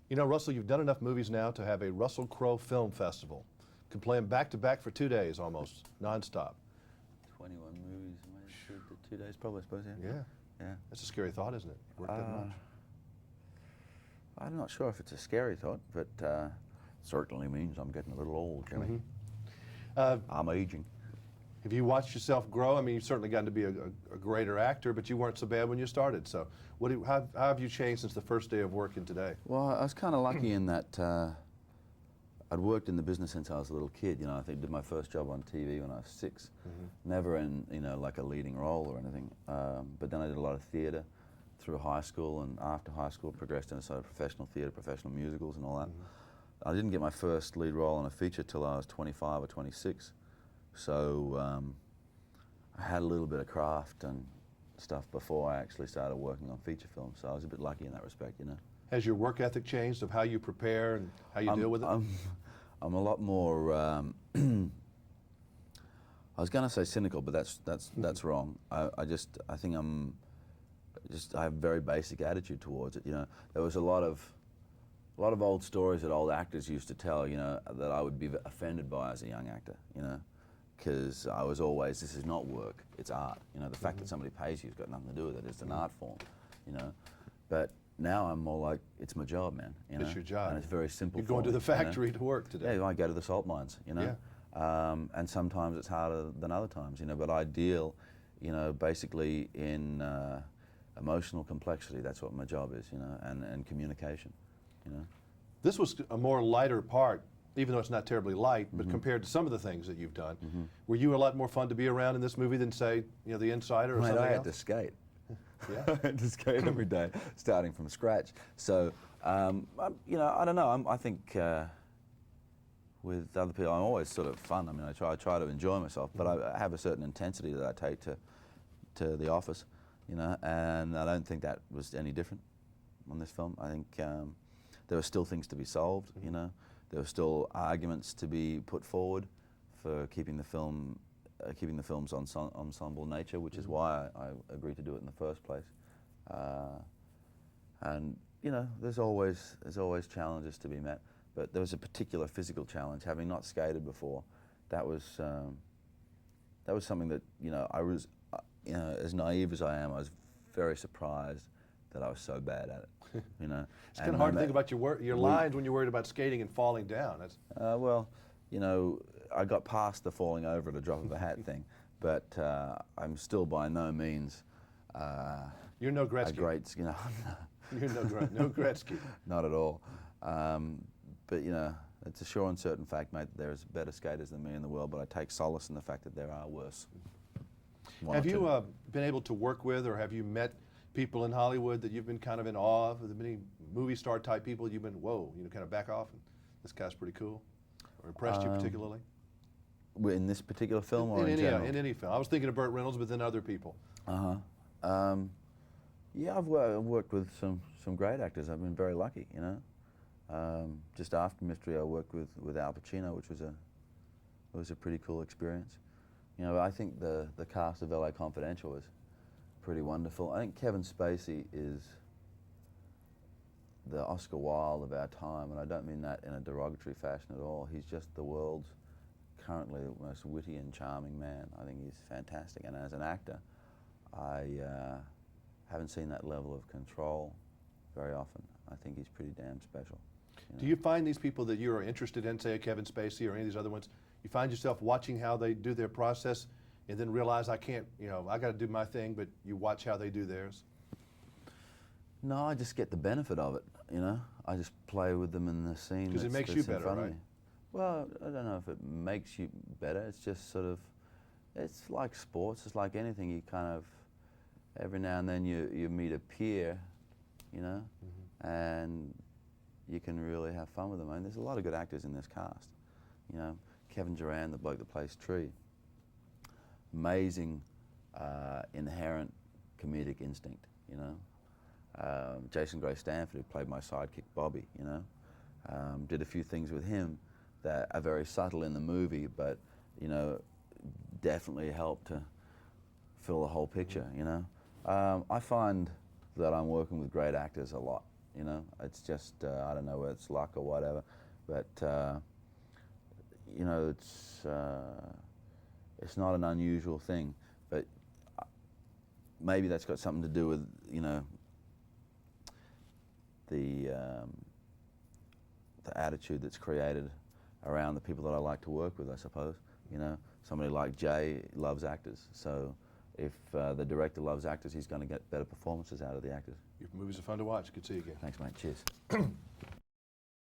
You know, Russell, you've done enough movies now to have a Russell Crowe Film Festival. Can play them back to back for 2 days almost, nonstop. 21 movies, 2 days probably, I suppose, yeah. Yeah. Yeah. That's a scary thought, isn't it? Work that much. I'm not sure if it's a scary thought, but certainly means I'm getting a little old, Jimmy. I'm aging. Have you watched yourself grow? I mean, you've certainly gotten to be a greater actor, but you weren't so bad when you started. So how have you changed since the first day of work and today? Well, I was kind of lucky in that I'd worked in the business since I was a little kid. You know, I think I did my first job on TV when I was 6. Never in, you know, like a leading role or anything. But then I did a lot of theater through high school, and after high school progressed into sort of professional theater, professional musicals and all that. I didn't get my first lead role in a feature till I was 25 or 26. So I had a little bit of craft and stuff before I actually started working on feature films. So I was a bit lucky in that respect, you know. Has your work ethic changed of how you prepare and how you deal with it? I'm a lot more. I was going to say cynical, but that's wrong. I think I have a very basic attitude towards it. You know, there was a lot of old stories that old actors used to tell. You know, that I would be offended by as a young actor. You know, because I was always, this is not work, it's art. You know, the fact that somebody pays you has got nothing to do with it. It's an art form. You know, but now I'm more like, it's my job, man. You know? It's your job. And it's very simple. You're going to the factory to work today. Yeah, I go to the salt mines, you know. Yeah. And sometimes it's harder than other times, you know, but I deal, you know, basically in emotional complexity. That's what my job is, you know, and communication, you know. This was a more lighter part, even though it's not terribly light, but compared to some of the things that you've done. Were you a lot more fun to be around in this movie than, say, you know, The Insider or something else? I had to skate. Yeah. I had to skate every day, starting from scratch. So, you know, I don't know. I think with other people, I'm always sort of fun. I mean, I try to enjoy myself, but I have a certain intensity that I take to the office, you know, and I don't think that was any different on this film. I think there were still things to be solved, you know. There were still arguments to be put forward for keeping the film. Keeping the film's ensemble nature, which is why I agreed to do it in the first place. And you know, there's always challenges to be met, but there was a particular physical challenge. Having not skated before, that was something that, you know, I was, you know, as naive as I am, I was very surprised that I was so bad at it. You know, it's kind of hard to think about your lines when you're worried about skating and falling down. That's well, you know, I got past the falling over at a drop of a hat thing, but I'm still by no means. You're no Gretzky. A great, you know. You're no Gretzky. Not at all. But you know, it's a sure and certain fact, mate, that there's better skaters than me in the world, but I take solace in the fact that there are worse. Have you been able to work with, or have you met people in Hollywood that you've been kind of in awe of? Have there been any movie star type people you've been, whoa, you know, kind of back off, and this guy's pretty cool, or impressed you particularly? In this particular film, or in general? In any film. I was thinking of Burt Reynolds, but then other people. Yeah, I've worked with some great actors. I've been very lucky, you know. Just after Mystery, I worked with Al Pacino, which was a pretty cool experience. You know, I think the cast of LA Confidential was pretty wonderful. I think Kevin Spacey is the Oscar Wilde of our time, and I don't mean that in a derogatory fashion at all. He's just the world's currently the most witty and charming man. I think he's fantastic, and as an actor, I haven't seen that level of control very often. I think he's pretty damn special. You know? Do you find these people that you're interested in, say a Kevin Spacey or any of these other ones, you find yourself watching how they do their process and then realize I can't, you know, I got to do my thing, but you watch how they do theirs? No, I just get the benefit of it, you know. I just play with them in the scene. Because it makes you better, right? Well, I don't know if it makes you better. It's just sort of, it's like sports. It's like anything. You kind of, every now and then you meet a peer, you know, and you can really have fun with them. I mean, there's a lot of good actors in this cast. You know, Kevin Durant, the bloke that plays Tree, amazing inherent comedic instinct, you know. Jason Gray Stanford, who played my sidekick Bobby, you know, did a few things with him that are very subtle in the movie, but, you know, definitely helped to fill the whole picture, you know. I find that I'm working with great actors a lot, You know, it's just I don't know whether it's luck or whatever, but you know, it's not an unusual thing. But maybe that's got something to do with, you know, the attitude that's created around the people that I like to work with, I suppose. You know, somebody like Jay loves actors, so if the director loves actors, he's going to get better performances out of the actors. Your movies are fun to watch. Good to see you again. Thanks, mate. Cheers.